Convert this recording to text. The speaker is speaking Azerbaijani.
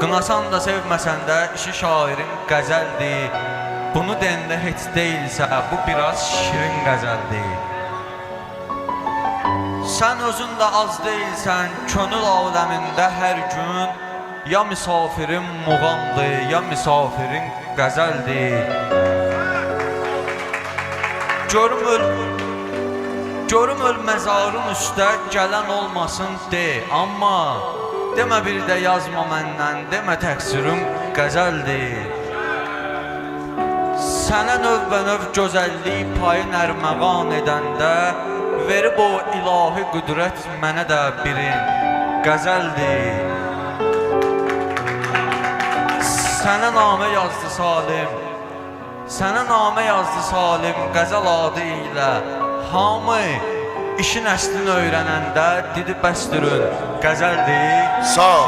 Qınasan da sevməsən də işi şairin qəzəldir. Bunu deyəndə heç deyilsə, bu biraz şirin qəzəldir. Sən özün də az deyilsən, könül aləmində hər gün. Ya misafirin muğamdır, ya misafirin qəzəldir. Görüm öl məzarın üstə gələn olmasın de. Amma demə bir də yazma məndən, demə təqsirim qəzəldir. Sənə növbə-növ gözəllik payı nərməğan edəndə, verib o ilahi qüdrət mənə də birin qəzəldir. Sənə namə yazdı Salim, sənə namə yazdı Salim qəzəl adı ilə. Hamı işin əslini öyrənəndə didi bəstürün qəzəldir. Sağ ol.